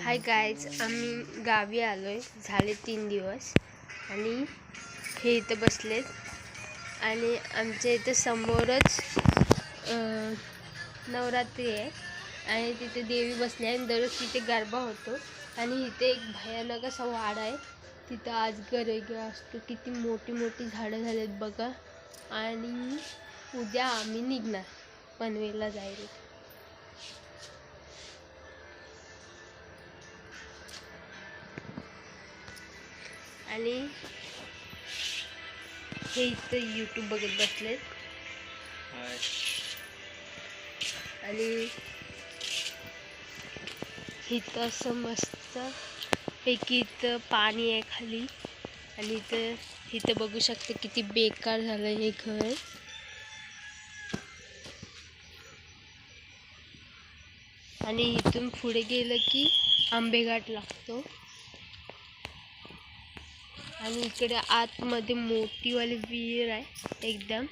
Hi guys, आम्ही गावी आलो आहे. झाले 3 दिवस आणि हे इथं बसलेत आणि आमच्या इथं समोरच नवरात्री आहे आणि तिथे देवी बसली आहे आणि दररोज तिथे गरबा होतो. आणि इथे एक भयानक असा वाडा आहे. तिथं अजगर वगैरे असतो. किती मोठी मोठी झाडं झालेत बघा. आणि उद्या आम्ही निघणार पनवेलला जायला. आणि हे इथं यूट्यूब बघत बसलेत आणि इथं असं मस्त पैकी इथं पाणी आहे खाली. आणि इथं बघू शकते किती बेकार झालं हे घर. आणि इथून पुढे गेलं की आंबेघाट लागतो. आणि इकडे आतमध्ये मोठीवाली विहीर आहे एकदम.